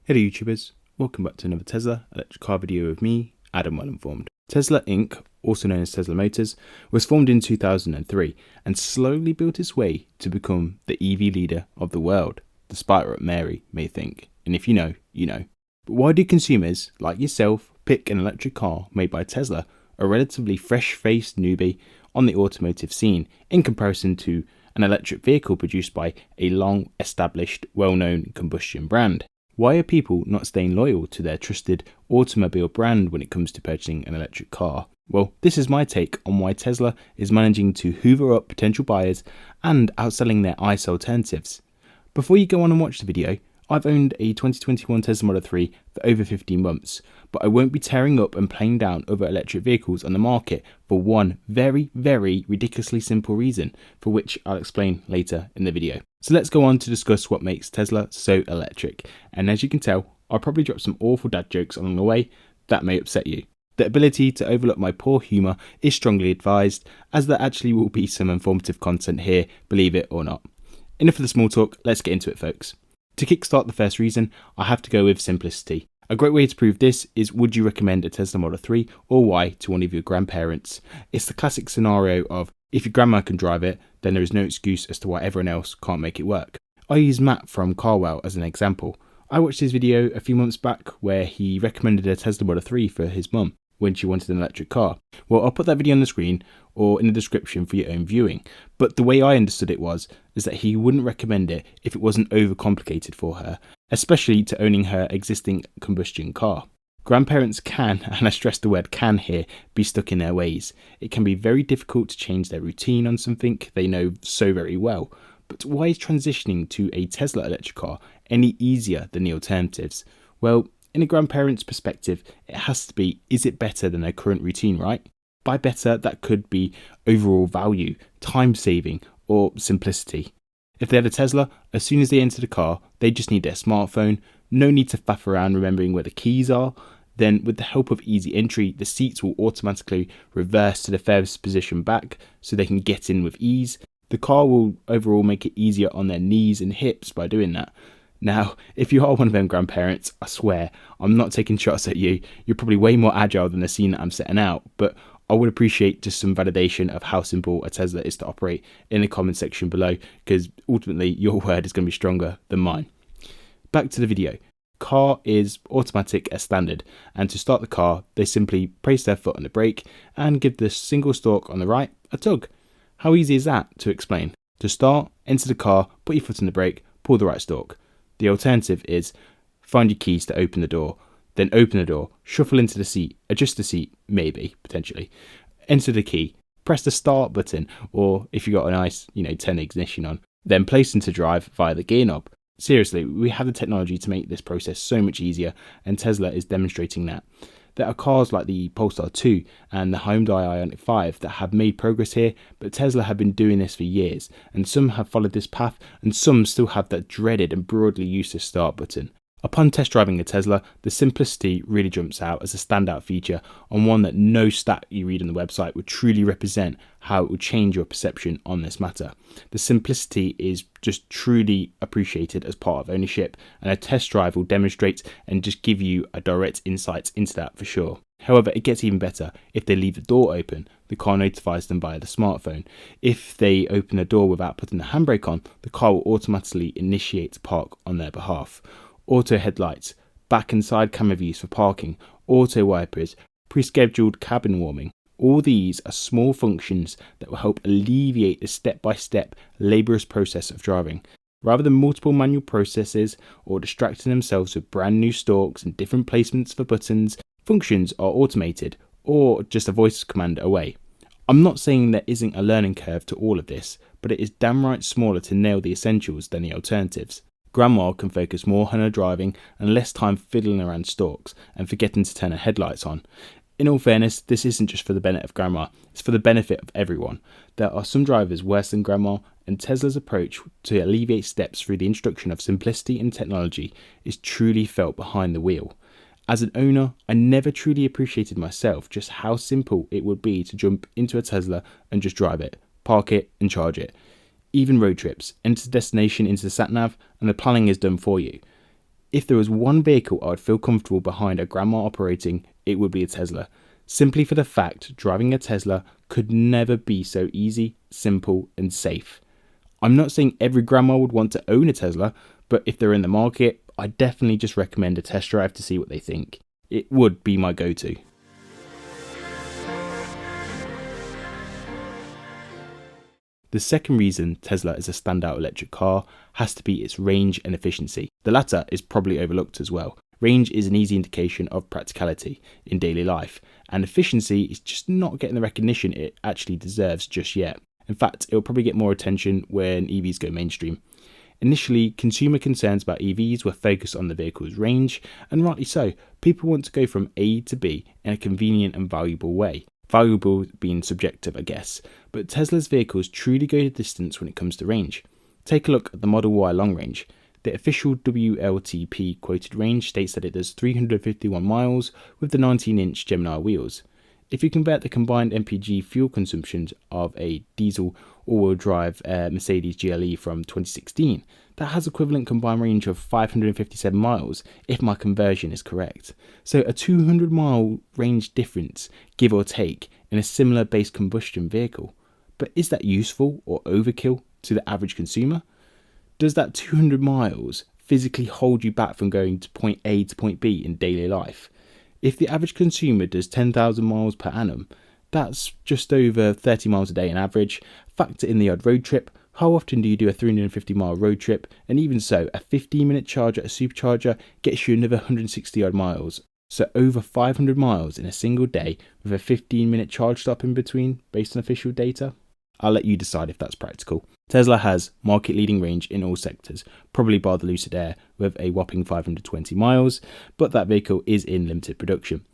Hello YouTubers, welcome back to another Tesla electric car video with me, Adam Wellinformed. Tesla Inc., also known as Tesla Motors, was formed in 2003 and slowly built its way to become the EV leader of the world, despite what Mary may think. And if you know, you know. But why do consumers, like yourself, pick an electric car made by Tesla, a relatively fresh-faced newbie on the automotive scene, in comparison to an electric vehicle produced by a long-established, well-known combustion brand? Why are people not staying loyal to their trusted automobile brand when it comes to purchasing an electric car? Well, this is my take on why Tesla is managing to hoover up potential buyers and outselling their ICE alternatives. Before you go on and watch the video, I've owned a 2021 Tesla Model 3 for over 15 months, but I won't be tearing up and playing down other electric vehicles on the market for one very ridiculously simple reason, for which I'll explain later in the video. So let's go on to discuss what makes Tesla so electric, and as you can tell, I'll probably drop some awful dad jokes along the way that may upset you. The ability to overlook my poor humour is strongly advised, as there actually will be some informative content here, believe it or not. Enough of the small talk, let's get into it folks. To kickstart the first reason, I have to go with simplicity. A great way to prove this is, would you recommend a Tesla Model 3 or Y to one of your grandparents? It's the classic scenario of, if your grandma can drive it, then there is no excuse as to why everyone else can't make it work. I use Matt from Carwell as an example. I watched his video a few months back where he recommended a Tesla Model 3 for his mum when she wanted an electric car. Well, I'll put that video on the screen or in the description for your own viewing. But the way I understood it is that he wouldn't recommend it if it wasn't overcomplicated for her, especially to owning her existing combustion car. Grandparents can, and I stress the word can here, be stuck in their ways. It can be very difficult to change their routine on something they know so very well. But why is transitioning to a Tesla electric car any easier than the alternatives? Well, in a grandparent's perspective, it has to be, is it better than their current routine, right? By better, that could be overall value, time saving, or simplicity. If they had a Tesla, as soon as they enter the car, they just need their smartphone, no need to faff around remembering where the keys are. Then with the help of easy entry, the seats will automatically reverse to the furthest position back so they can get in with ease. The car will overall make it easier on their knees and hips by doing that. Now, if you are one of them grandparents, I swear, I'm not taking shots at you. You're probably way more agile than the scene that I'm setting out, but I would appreciate just some validation of how simple a Tesla is to operate in the comment section below, because ultimately your word is going to be stronger than mine. Back to the video. Car is automatic as standard, and to start the car, they simply place their foot on the brake and give the single stalk on the right a tug. How easy is that to explain? To start, enter the car, put your foot on the brake, pull the right stalk. The alternative is find your keys to open the door, then open the door, shuffle into the seat, adjust the seat, maybe, potentially, enter the key, press the start button, or if you got a nice, turn the ignition on, then place into drive via the gear knob. Seriously, we have the technology to make this process so much easier, and Tesla is demonstrating that. There are cars like the Polestar 2 and the Hyundai Ioniq 5 that have made progress here, but Tesla have been doing this for years, and some have followed this path, and some still have that dreaded and broadly useless start button. Upon test driving a Tesla, the simplicity really jumps out as a standout feature, on one that no stat you read on the website would truly represent how it will change your perception on this matter. The simplicity is just truly appreciated as part of ownership, and a test drive will demonstrate and just give you a direct insight into that for sure. However, it gets even better. If they leave the door open, the car notifies them via the smartphone. If they open the door without putting the handbrake on, the car will automatically initiate park on their behalf. Auto headlights, back and side camera views for parking, auto wipers, pre-scheduled cabin warming. All these are small functions that will help alleviate the step-by-step laborious process of driving. Rather than multiple manual processes or distracting themselves with brand new stalks and different placements for buttons, functions are automated or just a voice command away. I'm not saying there isn't a learning curve to all of this, but it is damn right smaller to nail the essentials than the alternatives. Grandma can focus more on her driving and less time fiddling around stalks and forgetting to turn her headlights on. In all fairness, this isn't just for the benefit of Grandma, it's for the benefit of everyone. There are some drivers worse than Grandma, and Tesla's approach to alleviate steps through the introduction of simplicity and technology is truly felt behind the wheel. As an owner, I never truly appreciated myself just how simple it would be to jump into a Tesla and just drive it, park it and charge it. Even road trips, enter the destination into the sat-nav and the planning is done for you. If there was one vehicle I would feel comfortable behind a grandma operating, it would be a Tesla. Simply for the fact driving a Tesla could never be so easy, simple and safe. I'm not saying every grandma would want to own a Tesla, but if they're in the market, I definitely just recommend a test drive to see what they think. It would be my go-to. The second reason Tesla is a standout electric car has to be its range and efficiency. The latter is probably overlooked as well. Range is an easy indication of practicality in daily life, and efficiency is just not getting the recognition it actually deserves just yet. In fact, it will probably get more attention when EVs go mainstream. Initially, consumer concerns about EVs were focused on the vehicle's range, and rightly so. People want to go from A to B in a convenient and valuable way. Valuable being subjective, I guess, but Tesla's vehicles truly go the distance when it comes to range. Take a look at the Model Y long range. The official WLTP quoted range states that it does 351 miles with the 19-inch Gemini wheels. If you convert the combined MPG fuel consumptions of a diesel all-wheel drive Mercedes GLE from 2016, that has equivalent combined range of 557 miles if my conversion is correct. So a 200 mile range difference, give or take, in a similar base combustion vehicle. But is that useful or overkill to the average consumer? Does that 200 miles physically hold you back from going to point A to point B in daily life? If the average consumer does 10,000 miles per annum, that's just over 30 miles a day on average. Factor in the odd road trip. How often do you do a 350 mile road trip? And even so, a 15-minute charge at a supercharger gets you another 160 odd miles. So over 500 miles in a single day with a 15-minute charge stop in between based on official data. I'll let you decide if that's practical. Tesla has market-leading range in all sectors, probably bar the Lucid Air with a whopping 520 miles, but that vehicle is in limited production.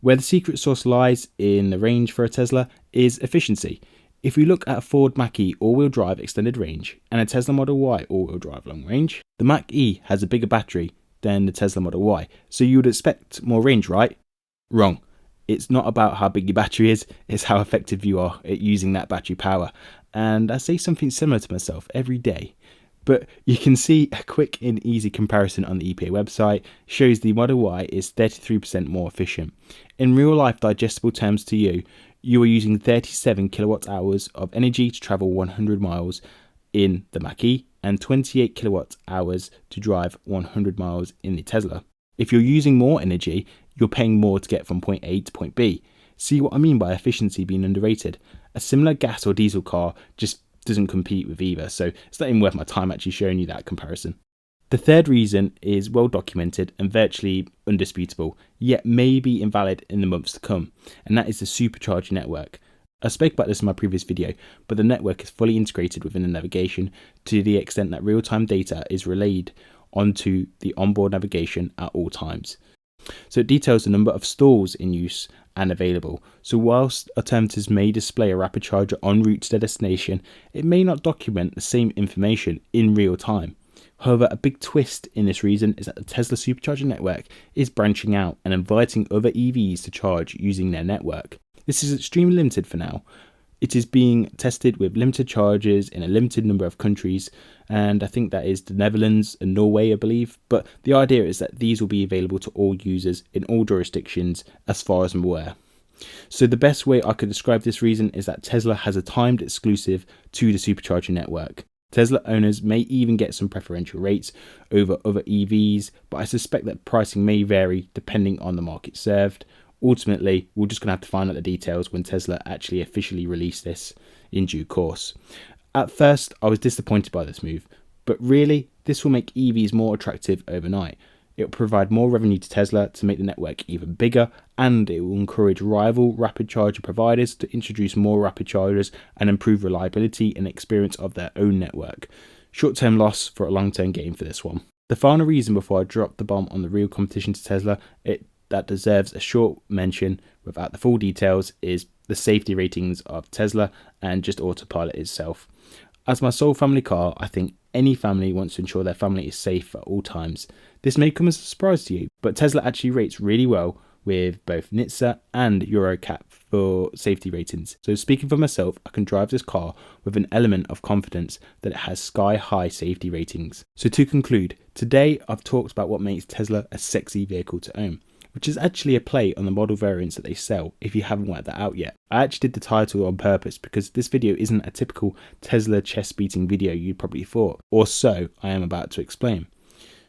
Where the secret sauce lies in the range for a Tesla is efficiency. If we look at a Ford Mach-E all-wheel drive extended range and a Tesla Model Y all-wheel drive long range, the Mach-E has a bigger battery than the Tesla Model Y, so you would expect more range, right? Wrong. It's not about how big your battery is, it's how effective you are at using that battery power. And I say something similar to myself every day. But you can see a quick and easy comparison on the EPA website shows the Model Y is 33% more efficient. In real life digestible terms to you, you are using 37 kilowatt hours of energy to travel 100 miles in the Mach-E and 28 kilowatt hours to drive 100 miles in the Tesla. If you're using more energy, you're paying more to get from point A to point B. See what I mean by efficiency being underrated? A similar gas or diesel car just doesn't compete with either, so it's not even worth my time actually showing you that comparison. The third reason is well documented and virtually undisputable, yet may be invalid in the months to come, and that is the Supercharger network. I spoke about this in my previous video, but the network is fully integrated within the navigation to the extent that real-time data is relayed onto the onboard navigation at all times. So it details the number of stalls in use and available. So whilst alternatives may display a rapid charger en route to their destination, it may not document the same information in real time. However, a big twist in this reason is that the Tesla Supercharger network is branching out and inviting other EVs to charge using their network. This is extremely limited for now. It is being tested with limited charges in a limited number of countries, and I think that is the Netherlands and Norway, I believe. But the idea is that these will be available to all users in all jurisdictions as far as I'm aware. So the best way I could describe this reason is that Tesla has a timed exclusive to the Supercharger network. Tesla owners may even get some preferential rates over other EVs, but I suspect that pricing may vary depending on the market served. Ultimately, we're just going to have to find out the details when Tesla actually officially release this in due course. At first, I was disappointed by this move, but really, this will make EVs more attractive overnight. It will provide more revenue to Tesla to make the network even bigger, and it will encourage rival rapid charger providers to introduce more rapid chargers and improve reliability and experience of their own network. Short-term loss for a long-term gain for this one. The final reason before I drop the bomb on the real competition to Tesla, that deserves a short mention without the full details, is the safety ratings of Tesla and just Autopilot itself. As my sole family car, I think any family wants to ensure their family is safe at all times. This may come as a surprise to you, but Tesla actually rates really well with both NHTSA and EuroCap for safety ratings. So speaking for myself, I can drive this car with an element of confidence that it has sky-high safety ratings. So to conclude, today I've talked about what makes Tesla a sexy vehicle to own, which is actually a play on the model variants that they sell if you haven't worked that out yet. I actually did the title on purpose because this video isn't a typical Tesla chest beating video you probably thought, or so I am about to explain.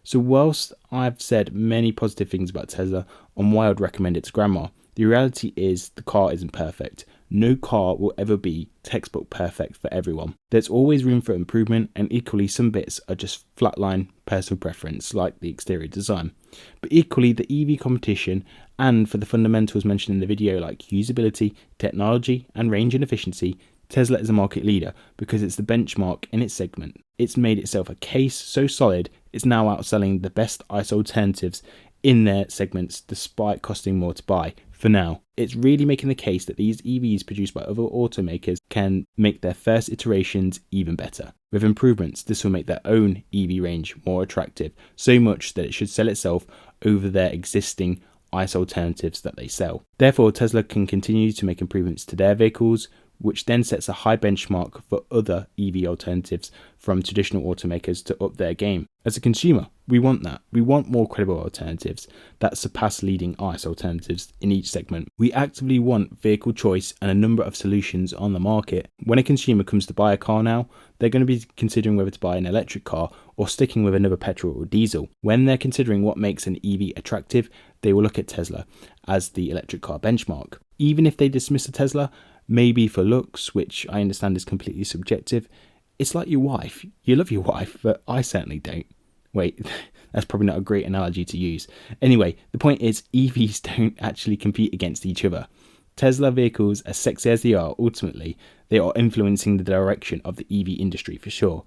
So whilst I've said many positive things about Tesla on why I'd recommend it to grandma, the reality is the car isn't perfect. No car will ever be textbook perfect for everyone. There's always room for improvement, and equally some bits are just flatline personal preference like the exterior design. But equally the EV competition and for the fundamentals mentioned in the video like usability, technology and range and efficiency, Tesla is a market leader because it's the benchmark in its segment. It's made itself a case so solid it's now outselling the best ICE alternatives in their segments despite costing more to buy. For now, it's really making the case that these EVs produced by other automakers can make their first iterations even better. With improvements, this will make their own EV range more attractive, so much that it should sell itself over their existing ICE alternatives that they sell. Therefore, Tesla can continue to make improvements to their vehicles, which then sets a high benchmark for other EV alternatives from traditional automakers to up their game. As a consumer, we want that. We want more credible alternatives that surpass leading ICE alternatives in each segment. We actively want vehicle choice and a number of solutions on the market. When a consumer comes to buy a car now, they're going to be considering whether to buy an electric car or sticking with another petrol or diesel. When they're considering what makes an EV attractive, they will look at Tesla as the electric car benchmark. Even if they dismiss a Tesla, maybe for looks, which I understand is completely subjective, it's like your wife. You love your wife, but I certainly don't. Wait, that's probably not a great analogy to use. Anyway, the point is EVs don't actually compete against each other. Tesla vehicles, as sexy as they are, ultimately, they are influencing the direction of the EV industry for sure.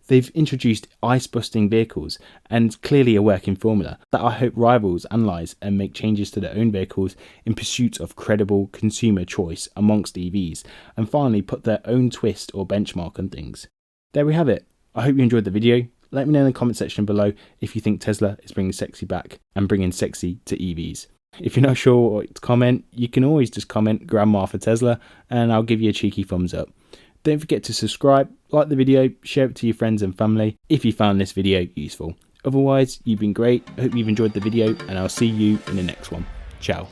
They've introduced ICE-busting vehicles and clearly a working formula that I hope rivals analyse and make changes to their own vehicles in pursuit of credible consumer choice amongst EVs and finally put their own twist or benchmark on things. There we have it. I hope you enjoyed the video. Let me know in the comment section below if you think Tesla is bringing sexy back and bringing sexy to EVs. If you're not sure what to comment, you can always just comment Grandma for Tesla and I'll give you a cheeky thumbs up. Don't forget to subscribe, like the video, share it to your friends and family if you found this video useful. Otherwise, you've been great. I hope you've enjoyed the video and I'll see you in the next one. Ciao.